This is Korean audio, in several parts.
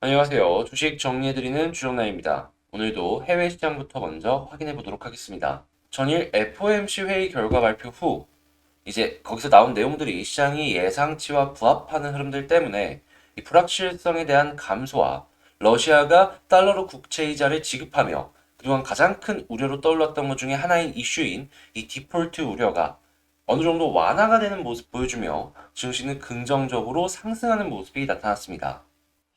안녕하세요. 주식 정리해드리는 주정남입니다. 오늘도 해외 시장부터 먼저 확인해 보도록 하겠습니다. 전일 FOMC 회의 결과 발표 후 이제 거기서 나온 내용들이 시장이 예상치와 부합하는 흐름들 때문에 이 불확실성에 대한 감소와 러시아가 달러로 국채이자를 지급하며 그동안 가장 큰 우려로 떠올랐던 것 중에 하나인 이슈인 이 디폴트 우려가 어느 정도 완화가 되는 모습 보여주며 증시는 긍정적으로 상승하는 모습이 나타났습니다.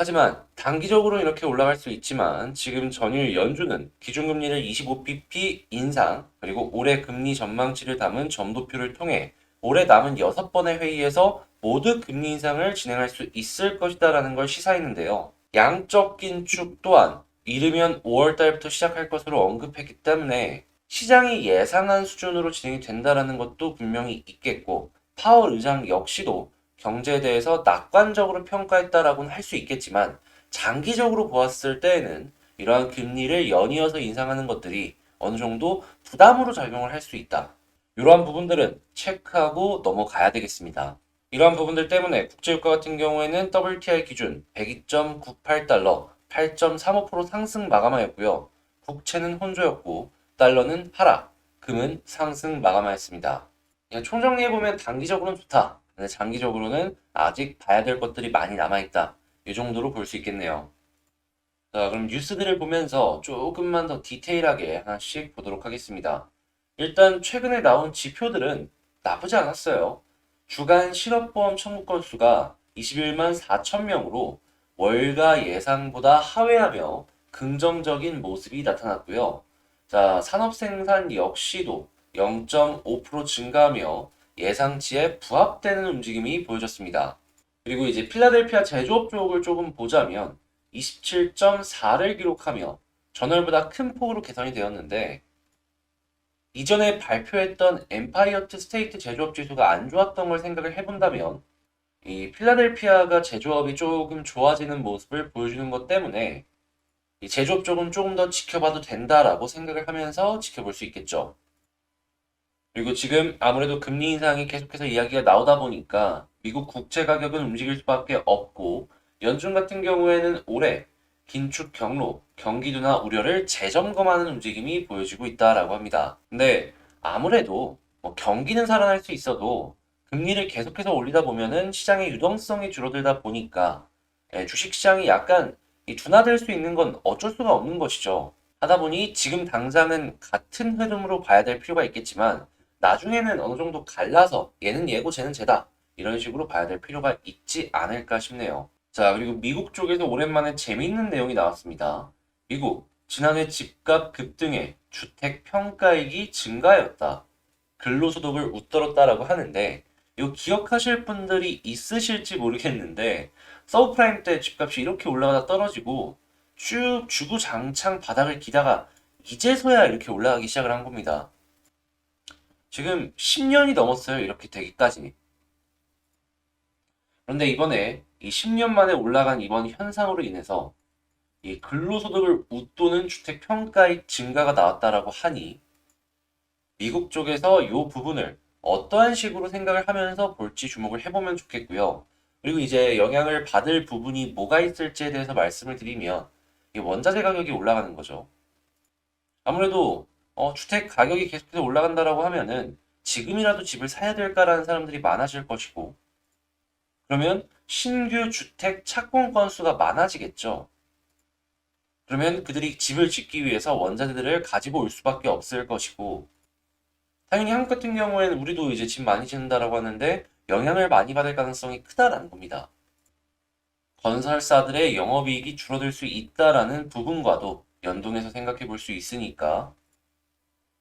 하지만 단기적으로 이렇게 올라갈 수 있지만 지금 전일 연준은 기준금리를 25bp 인상 그리고 올해 금리 전망치를 담은 점도표를 통해 올해 남은 6번의 회의에서 모두 금리 인상을 진행할 수 있을 것이다라는 걸 시사했는데요. 양적 긴축 또한 이르면 5월 달부터 시작할 것으로 언급했기 때문에 시장이 예상한 수준으로 진행이 된다라는 것도 분명히 있겠고 파월 의장 역시도 경제에 대해서 낙관적으로 평가했다라고는 할 수 있겠지만 장기적으로 보았을 때에는 이러한 금리를 연이어서 인상하는 것들이 어느 정도 부담으로 작용을 할 수 있다. 이러한 부분들은 체크하고 넘어가야 되겠습니다. 이러한 부분들 때문에 국제유가 같은 경우에는 WTI 기준 102.98달러 8.35% 상승 마감하였고요. 국채는 혼조였고 달러는 하락, 금은 상승 마감하였습니다. 그냥 총정리해보면 단기적으로는 좋다. 근데 장기적으로는 아직 봐야 될 것들이 많이 남아있다. 이 정도로 볼 수 있겠네요. 자, 그럼 뉴스들을 보면서 조금만 더 디테일하게 하나씩 보도록 하겠습니다. 일단 최근에 나온 지표들은 나쁘지 않았어요. 주간 실업보험 청구 건수가 21만 4천 명으로 월가 예상보다 하회하며 긍정적인 모습이 나타났고요. 자, 산업 생산 역시도 0.5% 증가하며 예상치에 부합되는 움직임이 보여졌습니다. 그리고 이제 필라델피아 제조업 쪽을 조금 보자면 27.4를 기록하며 전월보다 큰 폭으로 개선이 되었는데 이전에 발표했던 엠파이어트 스테이트 제조업 지수가 안 좋았던 걸 생각을 해본다면 이 필라델피아가 제조업이 조금 좋아지는 모습을 보여주는 것 때문에 이 제조업 쪽은 조금 더 지켜봐도 된다라고 생각을 하면서 지켜볼 수 있겠죠. 그리고 지금 아무래도 금리 인상이 계속해서 이야기가 나오다 보니까 미국 국채 가격은 움직일 수밖에 없고 연준 같은 경우에는 올해 긴축 경로, 경기도나 우려를 재점검하는 움직임이 보여지고 있다라고 합니다. 근데 아무래도 뭐 경기는 살아날 수 있어도 금리를 계속해서 올리다 보면은 시장의 유동성이 줄어들다 보니까 주식 시장이 약간 둔화될 수 있는 건 어쩔 수가 없는 것이죠. 하다 보니 지금 당장은 같은 흐름으로 봐야 될 필요가 있겠지만 나중에는 어느 정도 갈라서 얘는 얘고 쟤는 쟤다 이런 식으로 봐야 될 필요가 있지 않을까 싶네요. 자, 그리고 미국 쪽에서 오랜만에 재미있는 내용이 나왔습니다. 미국 지난해 집값 급등에 주택 평가액이 증가하였다. 근로소득을 웃돌었다라고 하는데 이거 기억하실 분들이 있으실지 모르겠는데 서브프라임 때 집값이 이렇게 올라가다 떨어지고 쭉 주구장창 바닥을 기다가 이제서야 이렇게 올라가기 시작을 한 겁니다. 지금 10년이 넘었어요. 이렇게 되기까지. 그런데 이번에 이 10년 만에 올라간 이번 현상으로 인해서 이 근로소득을 웃도는 주택 평가액 증가가 나왔다라고 하니 미국 쪽에서 이 부분을 어떠한 식으로 생각을 하면서 볼지 주목을 해보면 좋겠고요. 그리고 이제 영향을 받을 부분이 뭐가 있을지에 대해서 말씀을 드리면 이 원자재 가격이 올라가는 거죠. 아무래도 주택 가격이 계속해서 올라간다라고 하면은 지금이라도 집을 사야 될까라는 사람들이 많아질 것이고 그러면 신규 주택 착공 건수가 많아지겠죠. 그러면 그들이 집을 짓기 위해서 원자재들을 가지고 올 수밖에 없을 것이고 당연히 한국 같은 경우에는 우리도 이제 집 많이 짓는다라고 하는데 영향을 많이 받을 가능성이 크다라는 겁니다. 건설사들의 영업이익이 줄어들 수 있다라는 부분과도 연동해서 생각해 볼 수 있으니까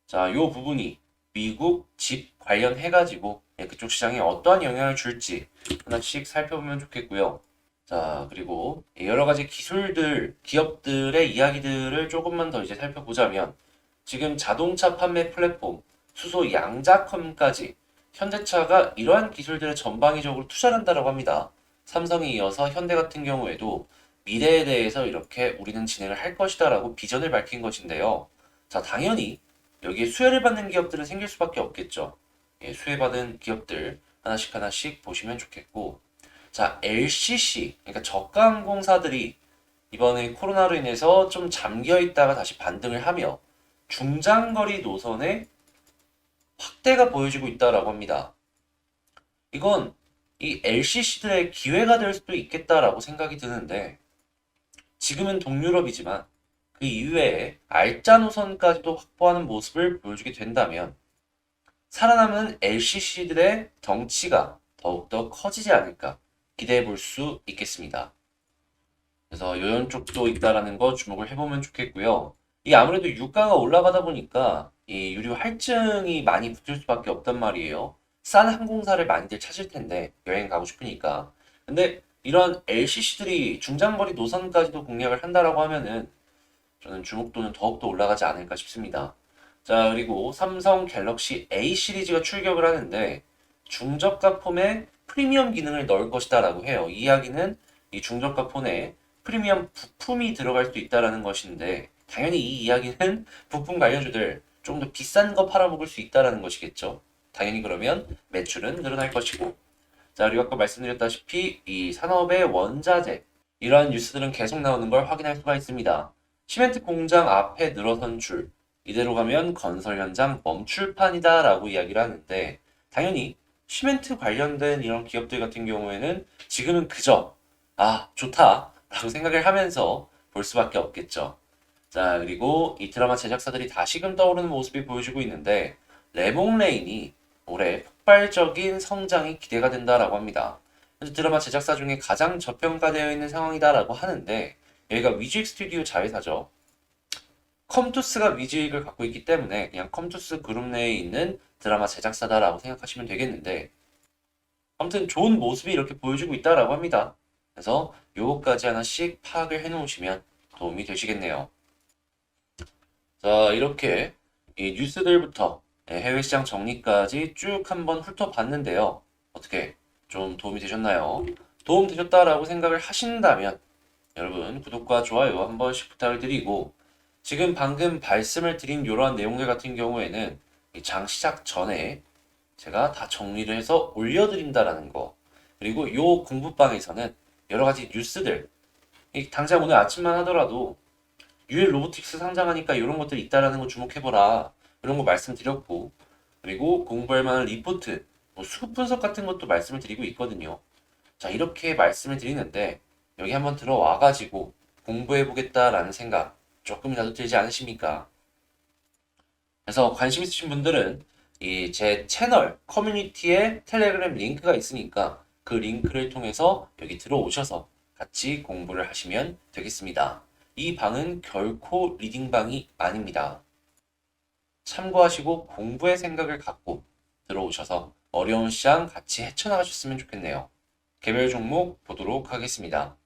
자, 요 부분이 미국 집 관련해가지고 그쪽 시장에 어떠한 영향을 줄지 하나씩 살펴보면 좋겠고요. 자, 그리고 여러 가지 기술들, 기업들의 이야기들을 조금만 더 이제 살펴보자면 지금 자동차 판매 플랫폼, 수소 양자컴까지 현대차가 이러한 기술들에 전방위적으로 투자를 한다고 합니다. 삼성에 이어서 현대 같은 경우에도 미래에 대해서 이렇게 우리는 진행을 할 것이다라고 비전을 밝힌 것인데요. 자, 당연히 여기에 수혜를 받는 기업들은 생길 수밖에 없겠죠. 수혜받은 기업들 하나씩 하나씩 보시면 좋겠고 자, LCC, 그러니까 저가항공사들이 이번에 코로나로 인해서 좀 잠겨 있다가 다시 반등을 하며 중장거리 노선의 확대가 보여지고 있다라고 합니다. 이건 이 LCC들의 기회가 될 수도 있겠다라고 생각이 드는데 지금은 동유럽이지만 그 이외에 알짜 노선까지도 확보하는 모습을 보여주게 된다면 살아남은 LCC들의 덩치가 더욱더 커지지 않을까 기대해 볼 수 있겠습니다. 그래서 이런 쪽도 있다라는 거 주목을 해보면 좋겠고요. 이 아무래도 유가가 올라가다 보니까 이 유류 할증이 많이 붙을 수밖에 없단 말이에요. 싼 항공사를 많이들 찾을 텐데 여행 가고 싶으니까. 근데 이런 LCC들이 중장거리 노선까지도 공략을 한다라고 하면은 저는 주목도는 더욱더 올라가지 않을까 싶습니다. 자, 그리고 삼성 갤럭시 A 시리즈가 출격을 하는데 중저가 폼에 프리미엄 기능을 넣을 것이다라고 해요. 이 이야기는 이 중저가 폰에 프리미엄 부품이 들어갈 수 있다라는 것인데 당연히 이 이야기는 부품 관련주들 조금 더 비싼 거 팔아먹을 수 있다라는 것이겠죠. 당연히 그러면 매출은 늘어날 것이고 자, 그리고 아까 말씀드렸다시피 이 산업의 원자재 이러한 뉴스들은 계속 나오는 걸 확인할 수가 있습니다. 시멘트 공장 앞에 늘어선 줄 이대로 가면 건설 현장 멈출판이다 라고 이야기를 하는데 당연히 시멘트 관련된 이런 기업들 같은 경우에는 지금은 그저 좋다 라고 생각을 하면서 볼 수밖에 없겠죠. 자, 그리고 이 드라마 제작사들이 다시금 떠오르는 모습이 보여지고 있는데 레몽레인이 올해 폭발적인 성장이 기대가 된다라고 합니다. 그래서 드라마 제작사 중에 가장 저평가되어 있는 상황이다라고 하는데 여기가 위즈익 스튜디오 자회사죠. 컴투스가 위즈익을 갖고 있기 때문에 그냥 컴투스 그룹 내에 있는 드라마 제작사다라고 생각하시면 되겠는데 아무튼 좋은 모습이 이렇게 보여주고 있다라고 합니다. 그래서 요거까지 하나씩 파악을 해놓으시면 도움이 되시겠네요. 자, 이렇게 이 뉴스들부터 해외 시장 정리까지 쭉 한번 훑어봤는데요. 어떻게 좀 도움이 되셨나요? 도움 되셨다라고 생각을 하신다면 여러분 구독과 좋아요 한 번씩 부탁을 드리고 지금 방금 말씀을 드린 이러한 내용들 같은 경우에는 이 장 시작 전에 제가 다 정리를 해서 올려드린다라는 거 그리고 요 공부방에서는 여러 가지 뉴스들 당장 오늘 아침만 하더라도 UL 로보틱스 상장하니까 이런 것들이 있다라는 거 주목해보라 이런 거 말씀드렸고 그리고 공부할 만한 리포트 뭐 수급 분석 같은 것도 말씀을 드리고 있거든요. 자, 이렇게 말씀을 드리는데 여기 한번 들어와가지고 공부해보겠다라는 생각 조금이라도 들지 않으십니까? 그래서 관심 있으신 분들은 이 제 채널 커뮤니티에 텔레그램 링크가 있으니까 그 링크를 통해서 여기 들어오셔서 같이 공부를 하시면 되겠습니다. 이 방은 결코 리딩방이 아닙니다. 참고하시고 공부의 생각을 갖고 들어오셔서 어려운 시장 같이 헤쳐나가셨으면 좋겠네요. 개별 종목 보도록 하겠습니다.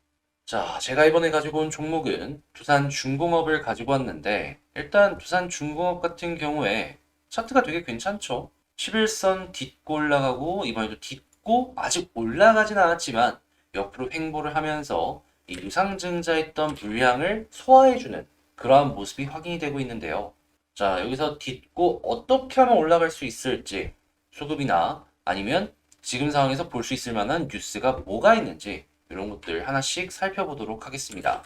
자, 제가 이번에 가지고 온 종목은 두산중공업을 가지고 왔는데 일단 두산중공업 같은 경우에 차트가 되게 괜찮죠. 11선 딛고 올라가고 이번에도 딛고 아직 올라가진 않았지만 옆으로 횡보를 하면서 이 유상증자했던 물량을 소화해주는 그러한 모습이 확인이 되고 있는데요. 자, 여기서 딛고 어떻게 하면 올라갈 수 있을지 수급이나 아니면 지금 상황에서 볼 수 있을 만한 뉴스가 뭐가 있는지 이런 것들 하나씩 살펴보도록 하겠습니다.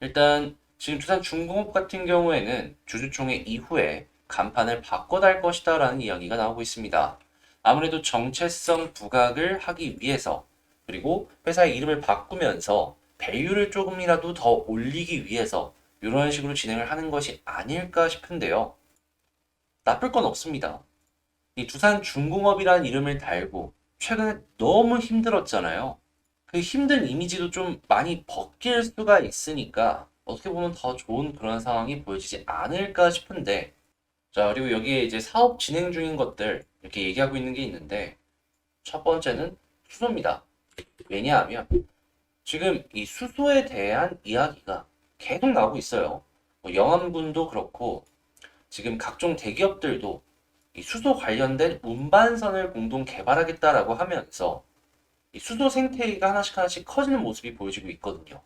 일단 지금 두산중공업 같은 경우에는 주주총회 이후에 간판을 바꿔달 것이다 라는 이야기가 나오고 있습니다. 아무래도 정체성 부각을 하기 위해서 그리고 회사의 이름을 바꾸면서 밸류를 조금이라도 더 올리기 위해서 이런 식으로 진행을 하는 것이 아닐까 싶은데요. 나쁠 건 없습니다. 이 두산중공업이라는 이름을 달고 최근에 너무 힘들었잖아요. 그 힘든 이미지도 좀 많이 벗길 수가 있으니까 어떻게 보면 더 좋은 그런 상황이 보여지지 않을까 싶은데 자, 그리고 여기에 이제 사업 진행 중인 것들 이렇게 얘기하고 있는 게 있는데 첫 번째는 수소입니다. 왜냐하면 지금 이 수소에 대한 이야기가 계속 나오고 있어요. 뭐 영암군도 그렇고 지금 각종 대기업들도 이 수소 관련된 운반선을 공동 개발하겠다라고 하면서 이 수소 생태계가 하나씩 하나씩 커지는 모습이 보여지고 있거든요.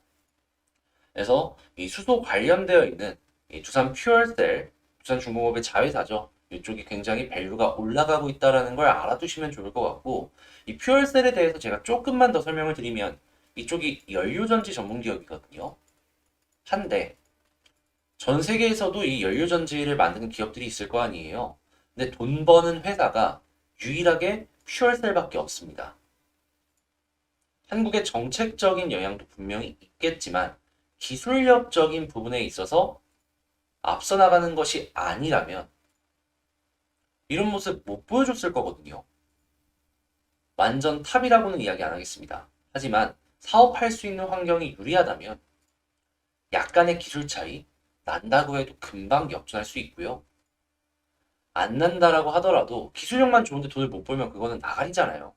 그래서 이 수소 관련되어 있는 이 두산 퓨얼셀, 두산중공업의 자회사죠. 이쪽이 굉장히 밸류가 올라가고 있다는 걸 알아두시면 좋을 것 같고 이 퓨얼셀에 대해서 제가 조금만 더 설명을 드리면 이쪽이 연료전지 전문 기업이거든요. 한데 전 세계에서도 이 연료전지를 만드는 기업들이 있을 거 아니에요. 근데 돈 버는 회사가 유일하게 퓨얼셀밖에 없습니다. 한국의 정책적인 영향도 분명히 있겠지만 기술력적인 부분에 있어서 앞서 나가는 것이 아니라면 이런 모습 못 보여줬을 거거든요. 완전 탑이라고는 이야기 안 하겠습니다. 하지만 사업할 수 있는 환경이 유리하다면 약간의 기술 차이 난다고 해도 금방 역전할 수 있고요. 안 난다라고 하더라도 기술력만 좋은데 돈을 못 벌면 그거는 나가리잖아요.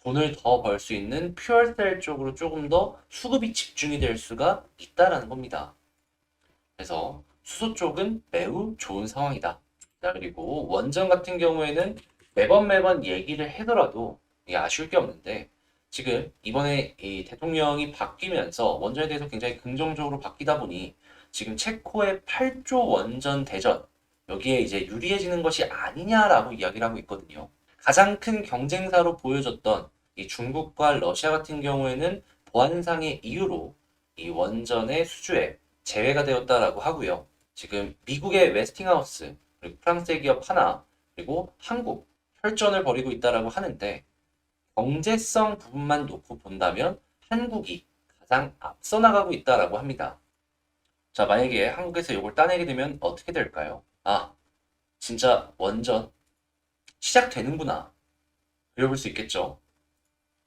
돈을 더 벌 수 있는 퓨얼셀 쪽으로 조금 더 수급이 집중이 될 수가 있다라는 겁니다. 그래서 수소 쪽은 매우 좋은 상황이다. 자, 그리고 원전 같은 경우에는 매번 얘기를 하더라도 이게 아쉬울 게 없는데 지금 이번에 이 대통령이 바뀌면서 원전에 대해서 굉장히 긍정적으로 바뀌다 보니 지금 체코의 8조 원전 대전 여기에 이제 유리해지는 것이 아니냐라고 이야기를 하고 있거든요. 가장 큰 경쟁사로 보여졌던 이 중국과 러시아 같은 경우에는 보안상의 이유로 이 원전의 수주에 제외가 되었다라고 하고요. 지금 미국의 웨스팅하우스, 그리고 프랑스의 기업 하나, 그리고 한국 혈전을 벌이고 있다라고 하는데 경제성 부분만 놓고 본다면 한국이 가장 앞서 나가고 있다라고 합니다. 자, 만약에 한국에서 이걸 따내게 되면 어떻게 될까요? 아, 진짜 원전 시작되는구나. 그려볼 수 있겠죠.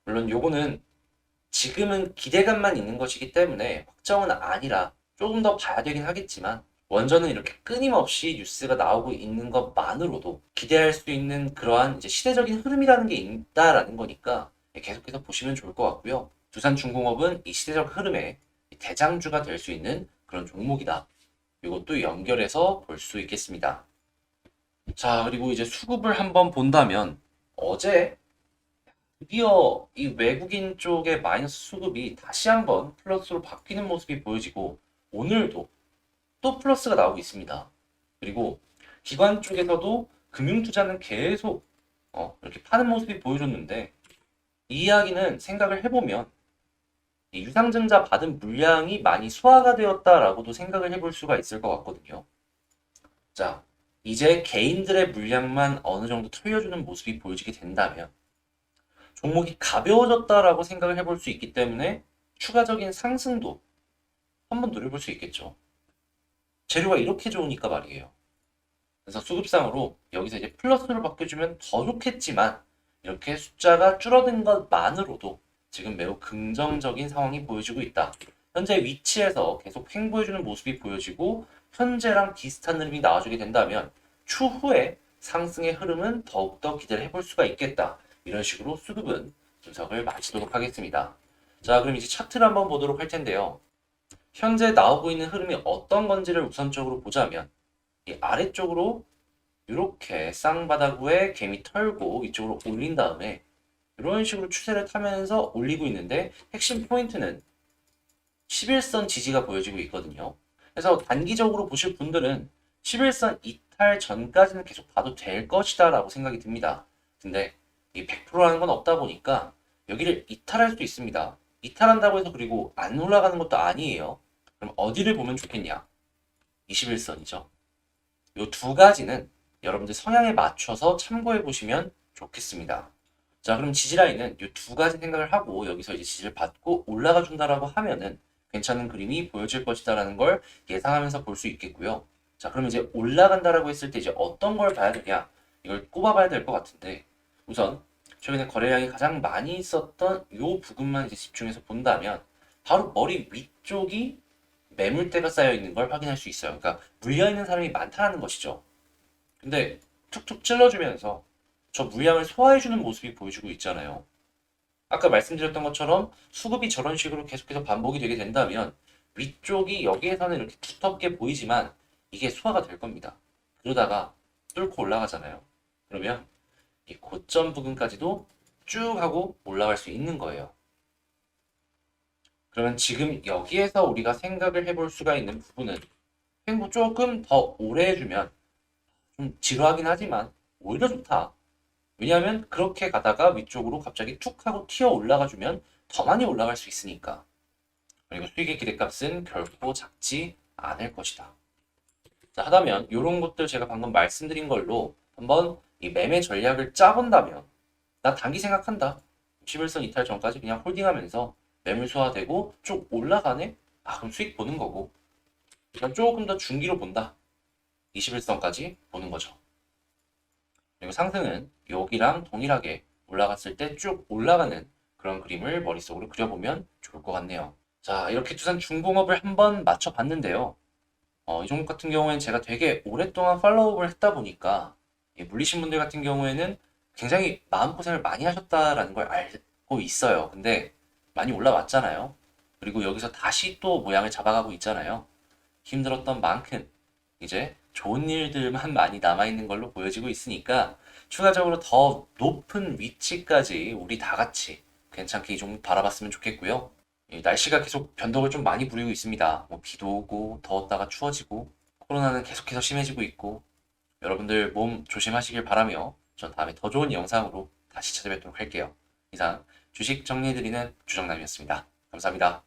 물론 요거는 지금은 기대감만 있는 것이기 때문에 확정은 아니라 조금 더 봐야 되긴 하겠지만 원전은 이렇게 끊임없이 뉴스가 나오고 있는 것만으로도 기대할 수 있는 그러한 이제 시대적인 흐름이라는 게 있다라는 거니까 계속해서 보시면 좋을 것 같고요. 두산중공업은 이 시대적 흐름의 대장주가 될 수 있는 그런 종목이다. 이것도 연결해서 볼 수 있겠습니다. 자, 그리고 이제 수급을 한번 본다면 어제 드디어 이 외국인 쪽의 마이너스 수급이 다시 한번 플러스로 바뀌는 모습이 보여지고 오늘도 또 플러스가 나오고 있습니다. 그리고 기관 쪽에서도 금융투자는 계속 이렇게 파는 모습이 보여줬는데 이 이야기는 생각을 해보면 이 유상증자 받은 물량이 많이 소화가 되었다라고도 생각을 해볼 수가 있을 것 같거든요. 자, 이제 개인들의 물량만 어느 정도 털려주는 모습이 보여지게 된다면 종목이 가벼워졌다라고 생각을 해볼 수 있기 때문에 추가적인 상승도 한번 노려볼 수 있겠죠. 재료가 이렇게 좋으니까 말이에요. 그래서 수급상으로 여기서 이제 플러스로 바뀌어주면 더 좋겠지만 이렇게 숫자가 줄어든 것만으로도 지금 매우 긍정적인 상황이 보여지고 있다. 현재 위치에서 계속 횡보해주는 모습이 보여지고 현재랑 비슷한 흐름이 나와주게 된다면 추후에 상승의 흐름은 더욱더 기대를 해볼 수가 있겠다. 이런 식으로 수급은 분석을 마치도록 하겠습니다. 자, 그럼 이제 차트를 한번 보도록 할 텐데요. 현재 나오고 있는 흐름이 어떤 건지를 우선적으로 보자면 이 아래쪽으로 이렇게 쌍바닥에 개미 털고 위쪽으로 올린 다음에 이런 식으로 추세를 타면서 올리고 있는데 핵심 포인트는 11선 지지가 보여지고 있거든요. 그래서 단기적으로 보실 분들은 11선 이탈 전까지는 계속 봐도 될 것이다 라고 생각이 듭니다. 근데 이 100%라는 건 없다 보니까 여기를 이탈할 수도 있습니다. 이탈한다고 해서 그리고 안 올라가는 것도 아니에요. 그럼 어디를 보면 좋겠냐? 21선이죠. 이 두 가지는 여러분들 성향에 맞춰서 참고해 보시면 좋겠습니다. 자, 그럼 지지라인은 이 두 가지 생각을 하고 여기서 이제 지지를 받고 올라가 준다라고 하면은 괜찮은 그림이 보여질 것이다라는 걸 예상하면서 볼 수 있겠고요. 자, 그럼 이제 올라간다라고 했을 때 이제 어떤 걸 봐야 되냐? 이걸 꼽아봐야 될 것 같은데 우선 최근에 거래량이 가장 많이 있었던 이 부분만 이제 집중해서 본다면 바로 머리 위쪽이 매물대가 쌓여 있는 걸 확인할 수 있어요. 그러니까 물려 있는 사람이 많다는 것이죠. 근데 툭툭 찔러주면서 저 물량을 소화해주는 모습이 보여주고 있잖아요. 아까 말씀드렸던 것처럼 수급이 저런 식으로 계속해서 반복이 되게 된다면 위쪽이 여기에서는 이렇게 두텁게 보이지만 이게 소화가 될 겁니다. 그러다가 뚫고 올라가잖아요. 그러면 이 고점 부근까지도 쭉 하고 올라갈 수 있는 거예요. 그러면 지금 여기에서 우리가 생각을 해볼 수가 있는 부분은 횡보 조금 더 오래 해주면 좀 지루하긴 하지만 오히려 좋다. 왜냐하면 그렇게 가다가 위쪽으로 갑자기 툭 하고 튀어 올라가 주면 더 많이 올라갈 수 있으니까. 그리고 수익의 기대값은 결코 작지 않을 것이다. 자, 하다면 이런 것들 제가 방금 말씀드린 걸로 한번 이 매매 전략을 짜본다면 나 단기 생각한다. 11선 이탈 전까지 그냥 홀딩하면서 매물 소화되고 쭉 올라가네? 아, 그럼 수익 보는 거고. 그냥 조금 더 중기로 본다. 21선까지 보는 거죠. 그리고 상승은 여기랑 동일하게 올라갔을 때 쭉 올라가는 그런 그림을 머릿속으로 그려보면 좋을 것 같네요. 자, 이렇게 두산 중공업을 한번 맞춰봤는데요. 이 종목 같은 경우에는 제가 되게 오랫동안 팔로우업을 했다 보니까 물리신 분들 같은 경우에는 굉장히 마음고생을 많이 하셨다라는 걸 알고 있어요. 근데 많이 올라왔잖아요. 그리고 여기서 다시 또 모양을 잡아가고 있잖아요. 힘들었던 만큼 이제 좋은 일들만 많이 남아있는 걸로 보여지고 있으니까 추가적으로 더 높은 위치까지 우리 다 같이 괜찮게 이 종목 바라봤으면 좋겠고요. 날씨가 계속 변동을 좀 많이 부리고 있습니다. 뭐 비도 오고 더웠다가 추워지고 코로나는 계속해서 심해지고 있고 여러분들 몸 조심하시길 바라며 전 다음에 더 좋은 영상으로 다시 찾아뵙도록 할게요. 이상 주식 정리해드리는 주정남이었습니다. 감사합니다.